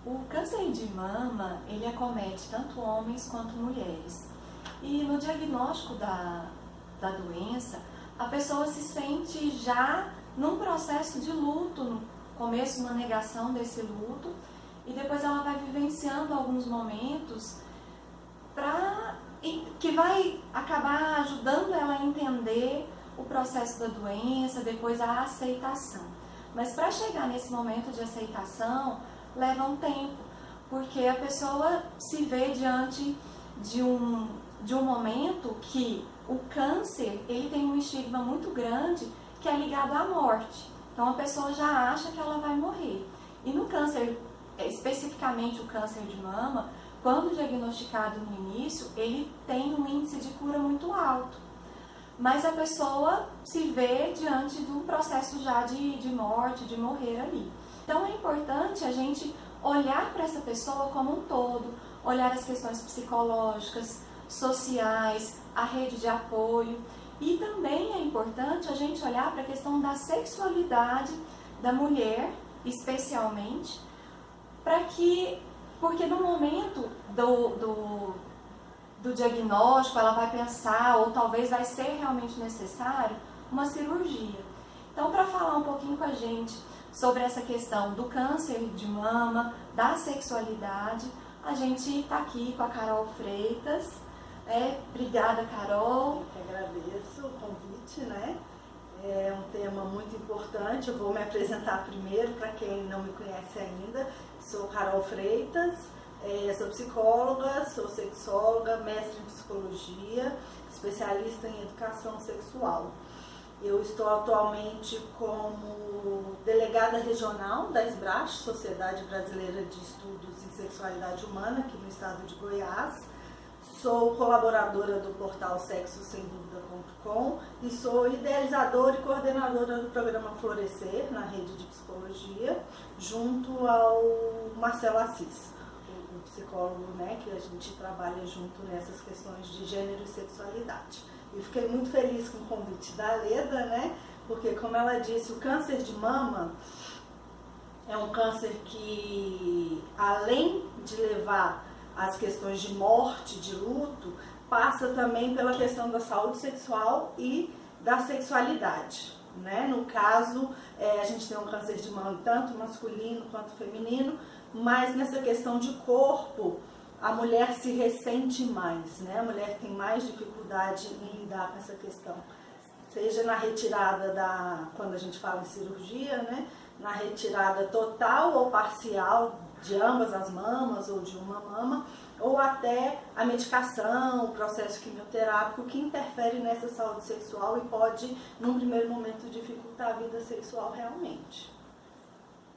O câncer de mama, ele acomete tanto homens quanto mulheres. E no diagnóstico da doença, a pessoa se sente já num processo de luto, no começo uma negação desse luto, e depois ela vai vivenciando alguns momentos que vai acabar ajudando ela a entender o processo da doença, depois a aceitação. Mas para chegar nesse momento de aceitação, leva um tempo, porque a pessoa se vê diante de um momento que o câncer ele tem um estigma muito grande que é ligado à morte. Então a pessoa já acha que ela vai morrer. E no câncer, especificamente o câncer de mama, quando diagnosticado no início, ele tem um índice de cura muito alto. Mas a pessoa se vê diante de um processo já de morte, de morrer ali. Então é importante a gente olhar para essa pessoa como um todo, olhar as questões psicológicas, sociais, a rede de apoio. E também é importante a gente olhar para a questão da sexualidade da mulher, especialmente, porque no momento do diagnóstico ela vai pensar, ou talvez vai ser realmente necessário, uma cirurgia. Então, para falar um pouquinho com a gente sobre essa questão do câncer de mama, da sexualidade, a gente está aqui com a Carol Freitas. Obrigada, Carol. Eu que agradeço o convite, né? É um tema muito importante. Eu vou me apresentar primeiro para quem não me conhece ainda. Sou Carol Freitas, sou psicóloga, sou sexóloga, mestre em psicologia, especialista em educação sexual. Eu estou atualmente como delegada regional da SBRASH, Sociedade Brasileira de Estudos em Sexualidade Humana, aqui no estado de Goiás. Sou colaboradora do portal sexossemduvida.com e sou idealizadora e coordenadora do programa Florescer, na rede de psicologia, junto ao Marcelo Assis, o psicólogo, né, que a gente trabalha junto nessas questões de gênero e sexualidade. E fiquei muito feliz com o convite da Leda, né, porque, como ela disse, o câncer de mama é um câncer que, além de levar as questões de morte, de luto, passa também pela questão da saúde sexual e da sexualidade, né? No caso, a gente tem um câncer de mama tanto masculino quanto feminino, mas nessa questão de corpo, a mulher se ressente mais, né? A mulher tem mais dificuldade em lidar com essa questão, seja na retirada quando a gente fala em cirurgia, né? Na retirada total ou parcial de ambas as mamas ou de uma mama, ou até a medicação, o processo quimioterápico que interfere nessa saúde sexual e pode, num primeiro momento, dificultar a vida sexual realmente.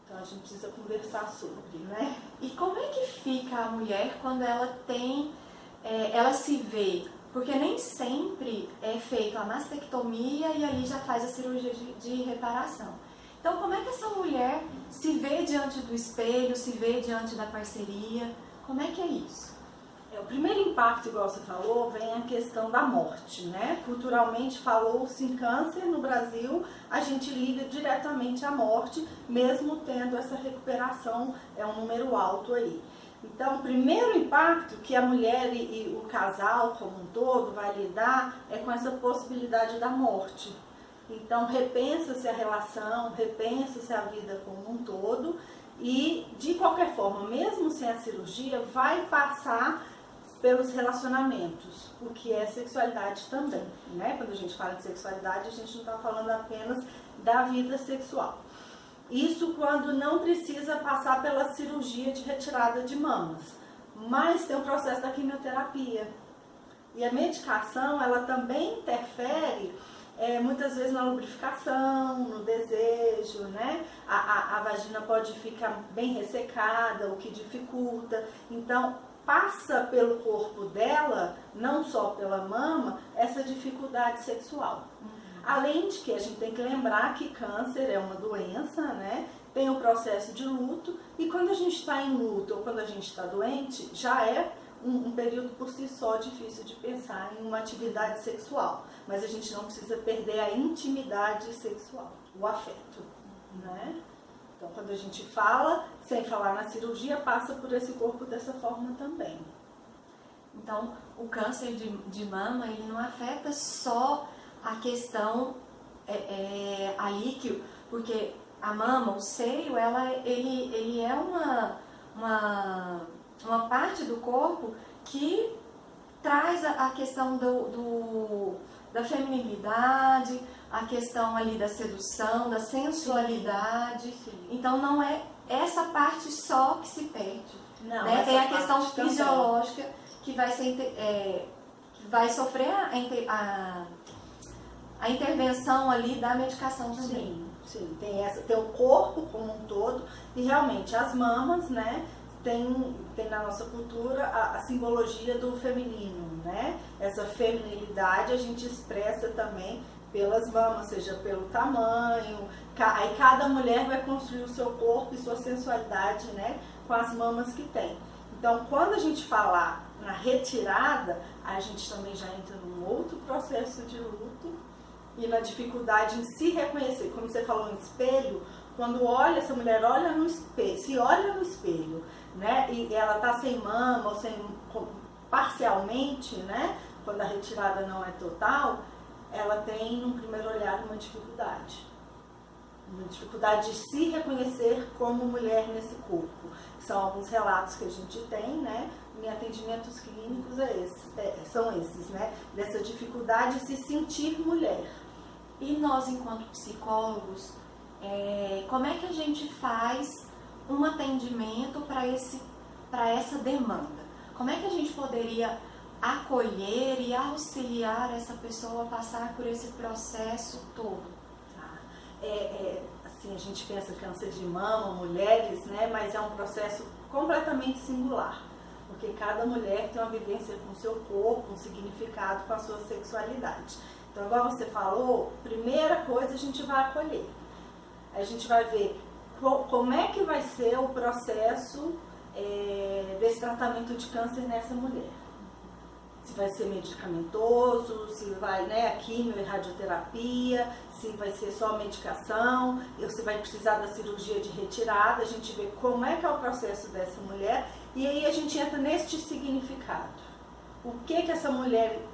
Então a gente precisa conversar sobre, né? E como é que fica a mulher quando ela ela se vê? Porque nem sempre é feita a mastectomia e ali já faz a cirurgia de reparação. Então, como é que essa mulher se vê diante do espelho, se vê diante da parceria? Como é que é isso? O primeiro impacto, igual você falou, vem a questão da morte, né? Culturalmente falou-se em câncer no Brasil, a gente liga diretamente à morte, mesmo tendo essa recuperação, é um número alto aí. Então, o primeiro impacto que a mulher e o casal como um todo vai lidar é com essa possibilidade da morte. Então, repensa-se a relação, repensa-se a vida como um todo e, de qualquer forma, mesmo sem a cirurgia, vai passar pelos relacionamentos, o que é sexualidade também, né? Quando a gente fala de sexualidade, a gente não está falando apenas da vida sexual. Isso quando não precisa passar pela cirurgia de retirada de mamas, mas tem o processo da quimioterapia. E a medicação, ela também interfere muitas vezes na lubrificação, no desejo, né? A vagina pode ficar bem ressecada, o que dificulta. Então, passa pelo corpo dela, não só pela mama, essa dificuldade sexual. Além de que a gente tem que lembrar que câncer é uma doença, né? Tem o processo de luto, e quando a gente está em luto ou quando a gente está doente, já é um período por si só difícil de pensar em uma atividade sexual. Mas a gente não precisa perder a intimidade sexual, o afeto, né? Então, quando a gente fala, sem falar na cirurgia, passa por esse corpo dessa forma também. Então, o câncer de mama, ele não afeta só a questão ali, porque a mama, o seio, ele é uma parte do corpo que traz a questão da feminilidade, a questão ali da sedução, da sensualidade. Sim. Então, não é essa parte só que se perde. Não, né? Tem a essa questão parte também. fisiológica que vai sofrer a intervenção ali da medicação também. Sim, tem o corpo como um todo e realmente as mamas, né, tem na nossa cultura a simbologia do feminino, né? Essa feminilidade a gente expressa também pelas mamas, seja pelo tamanho, aí cada mulher vai construir o seu corpo e sua sensualidade, né, com as mamas que tem. Então, quando a gente falar na retirada, a gente também já entra num outro processo de luto e na dificuldade em se reconhecer. Como você falou, no espelho, quando olha, essa mulher olha no espelho, se olha no espelho, né, e ela tá sem mama ou sem parcialmente, né, quando a retirada não é total, ela tem, num primeiro olhar, uma dificuldade de se reconhecer como mulher nesse corpo. São alguns relatos que a gente tem, né, em atendimentos clínicos são esses, né, dessa dificuldade de se sentir mulher. E nós, enquanto psicólogos, como é que a gente faz um atendimento para essa demanda? Como é que a gente poderia acolher e auxiliar essa pessoa a passar por esse processo todo? Assim, a gente pensa câncer de mama, mulheres, né, mas é um processo completamente singular, porque cada mulher tem uma vivência com o seu corpo, um significado com a sua sexualidade. Então, igual você falou, primeira coisa a gente vai acolher. A gente vai ver como é que vai ser o processo desse tratamento de câncer nessa mulher. Se vai ser medicamentoso, se vai, né, a quimio e radioterapia, se vai ser só medicação, ou se vai precisar da cirurgia de retirada. A gente vê como é que é o processo dessa mulher e aí a gente entra neste significado. O que essa mulher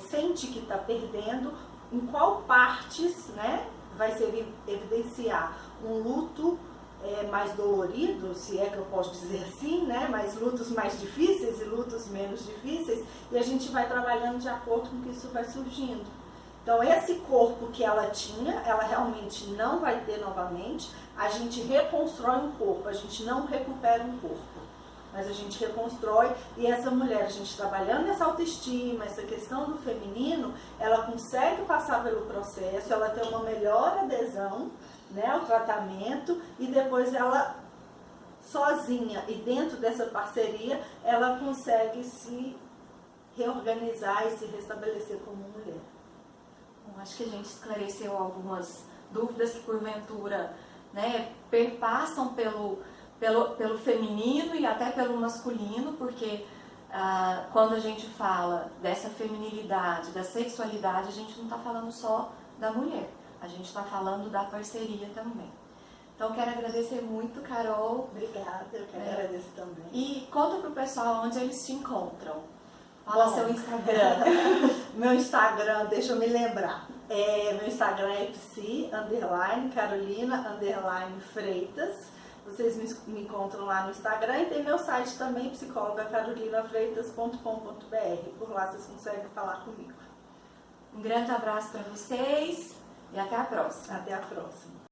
sente que está perdendo, em qual partes, né, vai ser evidenciar um luto mais dolorido, se é que eu posso dizer assim, né? Mas lutos mais difíceis e lutos menos difíceis, e a gente vai trabalhando de acordo com que isso vai surgindo. Então, esse corpo que ela tinha, ela realmente não vai ter novamente. A gente reconstrói um corpo, a gente não recupera um corpo, mas a gente reconstrói. E essa mulher, a gente trabalhando essa autoestima, essa questão do feminino, ela consegue passar pelo processo, ela tem uma melhor adesão, né, ao tratamento, e depois ela sozinha e dentro dessa parceria ela consegue se reorganizar e se restabelecer como mulher. Bom, acho que a gente esclareceu algumas dúvidas que porventura, né, perpassam pelo feminino e até pelo masculino, porque quando a gente fala dessa feminilidade, da sexualidade, a gente não está falando só da mulher. A gente está falando da parceria também. Então, quero agradecer muito, Carol. Obrigada, eu que agradeço também. E conta pro pessoal onde eles te encontram. Fala seu Instagram. Meu Instagram, deixa eu me lembrar. Meu Instagram é psi_carolina_freitas. Vocês me encontram lá no Instagram e tem meu site também, psicologacarolinafreitas.com.br. Por lá vocês conseguem falar comigo. Um grande abraço para vocês. E até a próxima. Até a próxima.